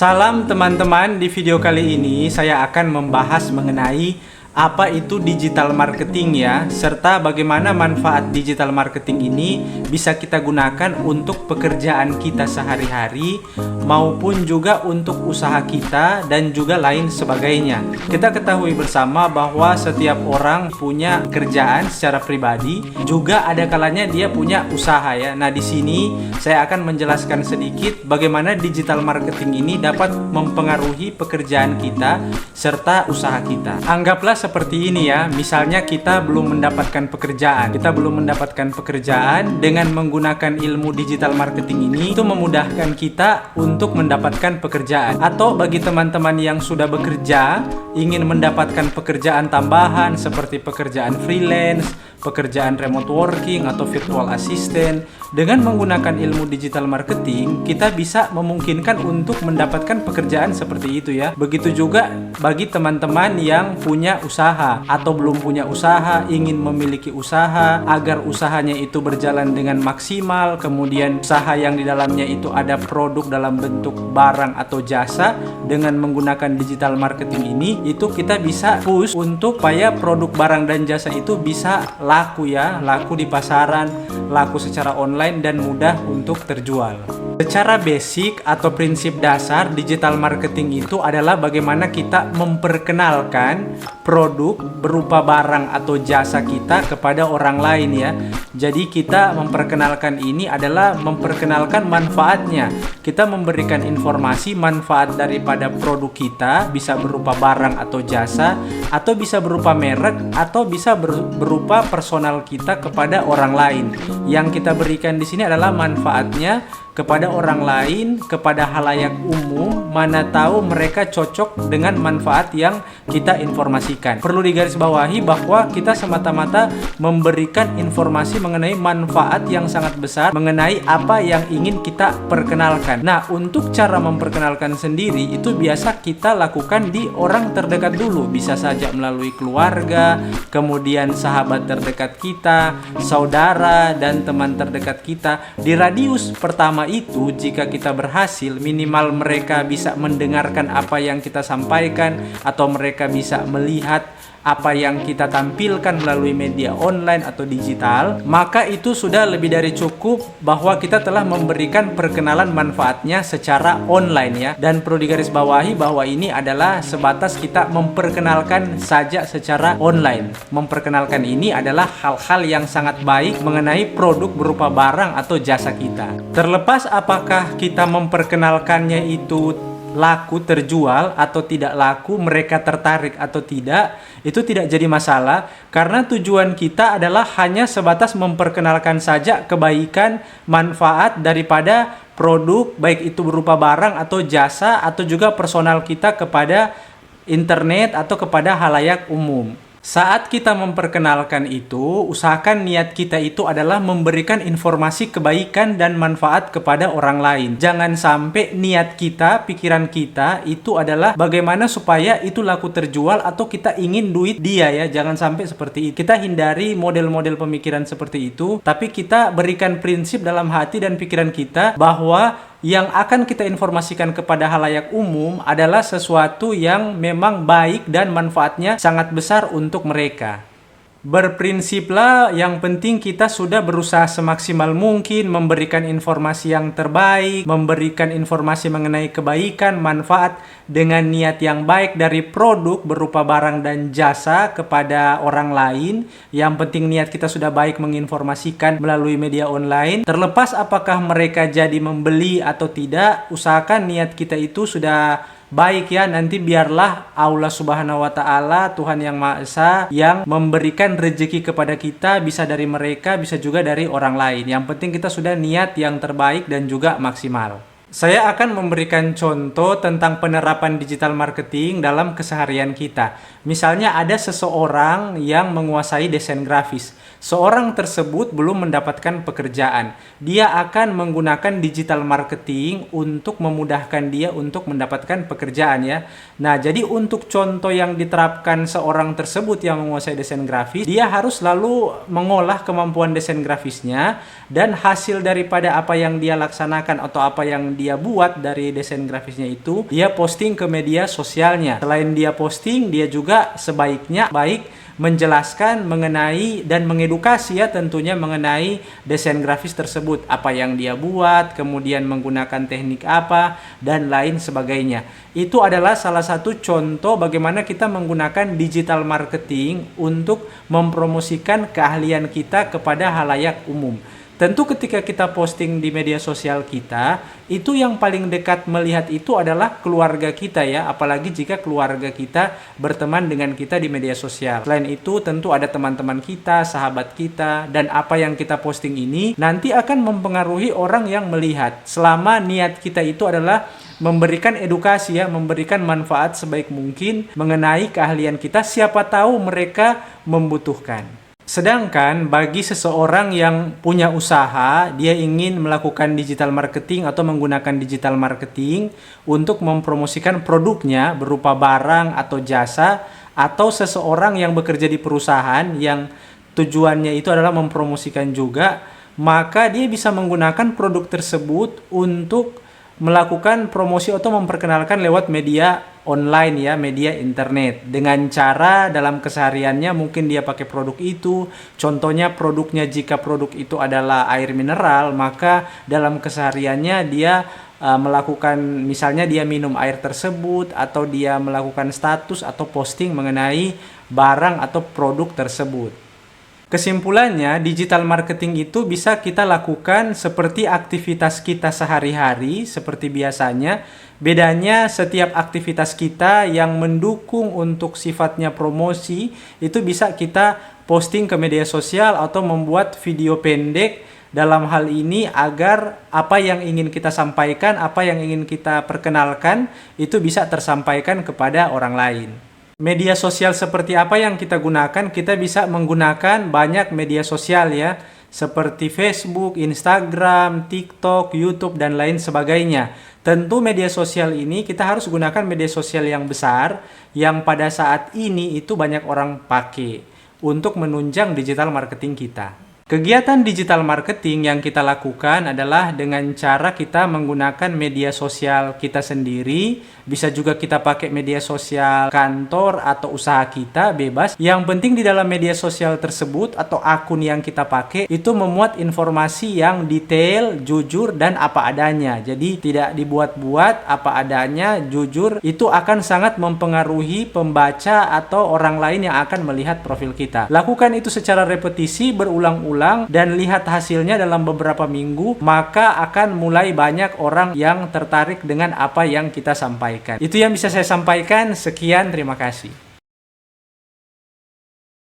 Salam teman-teman, di video kali ini saya akan membahas mengenai apa itu digital marketing ya, serta bagaimana manfaat digital marketing ini bisa kita gunakan untuk pekerjaan kita sehari-hari maupun juga untuk usaha kita dan juga lain sebagainya. Kita ketahui bersama bahwa setiap orang punya kerjaan secara pribadi, juga ada kalanya dia punya usaha ya. Nah, di sini saya akan menjelaskan sedikit bagaimana digital marketing ini dapat mempengaruhi pekerjaan kita serta usaha kita. Anggaplah seperti ini ya, misalnya kita belum mendapatkan pekerjaan. Kita belum mendapatkan pekerjaan, dengan menggunakan ilmu digital marketing ini itu memudahkan kita untuk mendapatkan pekerjaan. Atau bagi teman-teman yang sudah bekerja, ingin mendapatkan pekerjaan tambahan seperti pekerjaan freelance, pekerjaan remote working atau virtual assistant, dengan menggunakan ilmu digital marketing kita bisa memungkinkan untuk mendapatkan pekerjaan seperti itu ya. Begitu juga bagi teman-teman yang punya usaha atau belum punya usaha, ingin memiliki usaha agar usahanya itu berjalan dengan maksimal, kemudian usaha yang di dalamnya itu ada produk dalam bentuk barang atau jasa. Dengan menggunakan digital marketing ini itu kita bisa push untuk supaya produk barang dan jasa itu bisa laku ya, laku di pasaran, laku secara online dan mudah untuk terjual. Secara basic atau prinsip dasar digital marketing itu adalah bagaimana kita memperkenalkan produk berupa barang atau jasa kita kepada orang lain ya. Jadi kita memperkenalkan ini adalah memperkenalkan manfaatnya. Kita memberikan informasi manfaat daripada produk kita, bisa berupa barang atau jasa, atau bisa berupa merek, atau bisa berupa personal kita kepada orang lain. Yang kita berikan di sini adalah manfaatnya kepada orang lain, kepada halayak umum, mana tahu mereka cocok dengan manfaat yang kita informasikan. Perlu digarisbawahi bahwa kita semata-mata memberikan informasi mengenai manfaat yang sangat besar mengenai apa yang ingin kita perkenalkan. Nah, untuk cara memperkenalkan sendiri itu biasa kita lakukan di orang terdekat dulu. Bisa saja melalui keluarga, kemudian sahabat terdekat kita, saudara, dan teman terdekat kita. Di radius pertama itu, jika kita berhasil, minimal mereka bisa mendengarkan apa yang kita sampaikan atau mereka bisa melihat apa yang kita tampilkan melalui media online atau digital, maka itu sudah lebih dari cukup bahwa kita telah memberikan perkenalan manfaatnya secara online ya. Dan perlu digarisbawahi bahwa ini adalah sebatas kita memperkenalkan saja secara online. Memperkenalkan ini adalah hal-hal yang sangat baik mengenai produk berupa barang atau jasa kita. Terlepas apakah kita memperkenalkannya itu laku, terjual atau tidak laku, mereka tertarik atau tidak, itu tidak jadi masalah, karena tujuan kita adalah hanya sebatas memperkenalkan saja kebaikan, manfaat daripada produk, baik itu berupa barang atau jasa atau juga personal kita kepada internet atau kepada halayak umum. Saat kita memperkenalkan itu, usahakan niat kita itu adalah memberikan informasi kebaikan dan manfaat kepada orang lain. Jangan sampai niat kita, pikiran kita itu adalah bagaimana supaya itu laku terjual atau kita ingin duit dia ya. Jangan sampai seperti itu. Kita hindari model-model pemikiran seperti itu, tapi kita berikan prinsip dalam hati dan pikiran kita bahwa yang akan kita informasikan kepada halayak umum adalah sesuatu yang memang baik dan manfaatnya sangat besar untuk mereka. Berprinsiplah, yang penting kita sudah berusaha semaksimal mungkin memberikan informasi yang terbaik, memberikan informasi mengenai kebaikan, manfaat dengan niat yang baik dari produk berupa barang dan jasa kepada orang lain. Yang penting niat kita sudah baik menginformasikan melalui media online. Terlepas apakah mereka jadi membeli atau tidak, usahakan niat kita itu sudah baik ya. Nanti biarlah Allah Subhanahu wa Ta'ala, Tuhan Yang Maha Esa, yang memberikan rezeki kepada kita, bisa dari mereka, bisa juga dari orang lain. Yang penting kita sudah niat yang terbaik dan juga maksimal. Saya akan memberikan contoh tentang penerapan digital marketing dalam keseharian kita. Misalnya ada seseorang yang menguasai desain grafis. seorang tersebut belum mendapatkan pekerjaan. Dia akan menggunakan digital marketing untuk memudahkan dia untuk mendapatkan pekerjaan ya. Nah, jadi untuk contoh yang diterapkan seorang tersebut yang menguasai desain grafis, dia harus lalu mengolah kemampuan desain grafisnya, dan hasil daripada apa yang dia laksanakan atau apa yang dia buat dari desain grafisnya itu, dia posting ke media sosialnya. Selain dia posting, dia juga sebaiknya baik menjelaskan mengenai dan mengedukasi ya tentunya mengenai desain grafis tersebut, apa yang dia buat, kemudian menggunakan teknik apa, dan lain sebagainya. Itu adalah salah satu contoh bagaimana kita menggunakan digital marketing untuk mempromosikan keahlian kita kepada halayak umum. Tentu ketika kita posting di media sosial kita, itu yang paling dekat melihat itu adalah keluarga kita ya, apalagi jika keluarga kita berteman dengan kita di media sosial. Selain itu tentu ada teman-teman kita, sahabat kita, dan apa yang kita posting ini nanti akan mempengaruhi orang yang melihat. Selama niat kita itu adalah memberikan edukasi ya, memberikan manfaat sebaik mungkin mengenai keahlian kita, siapa tahu mereka membutuhkan. Sedangkan bagi seseorang yang punya usaha, dia ingin melakukan digital marketing atau menggunakan digital marketing untuk mempromosikan produknya berupa barang atau jasa, atau seseorang yang bekerja di perusahaan yang tujuannya itu adalah mempromosikan juga, maka dia bisa menggunakan produk tersebut untuk melakukan promosi atau memperkenalkan lewat media online ya, media internet. Dengan cara dalam kesehariannya mungkin dia pakai produk itu. Contohnya produknya, jika produk itu adalah air mineral, maka dalam kesehariannya dia melakukan, misalnya dia minum air tersebut, atau dia melakukan status atau posting mengenai barang atau produk tersebut. Kesimpulannya, digital marketing itu bisa kita lakukan seperti aktivitas kita sehari-hari, seperti biasanya. Bedanya setiap aktivitas kita yang mendukung untuk sifatnya promosi, itu bisa kita posting ke media sosial atau membuat video pendek dalam hal ini agar apa yang ingin kita sampaikan, apa yang ingin kita perkenalkan, itu bisa tersampaikan kepada orang lain. Media sosial seperti apa yang kita gunakan? Kita bisa menggunakan banyak media sosial ya, seperti Facebook, Instagram, TikTok, YouTube, dan lain sebagainya. Tentu media sosial ini kita harus gunakan media sosial yang besar, yang pada saat ini itu banyak orang pakai untuk menunjang digital marketing kita. Kegiatan digital marketing yang kita lakukan adalah dengan cara kita menggunakan media sosial kita sendiri. Bisa juga kita pakai media sosial kantor atau usaha kita, bebas. Yang penting di dalam media sosial tersebut atau akun yang kita pakai itu memuat informasi yang detail, jujur, dan apa adanya. Jadi tidak dibuat-buat, apa adanya, jujur. Itu akan sangat mempengaruhi pembaca atau orang lain yang akan melihat profil kita. Lakukan itu secara repetisi, berulang-ulang, dan lihat hasilnya dalam beberapa minggu, maka akan mulai banyak orang yang tertarik dengan apa yang kita sampaikan. Itu yang bisa saya sampaikan. Sekian, terima kasih.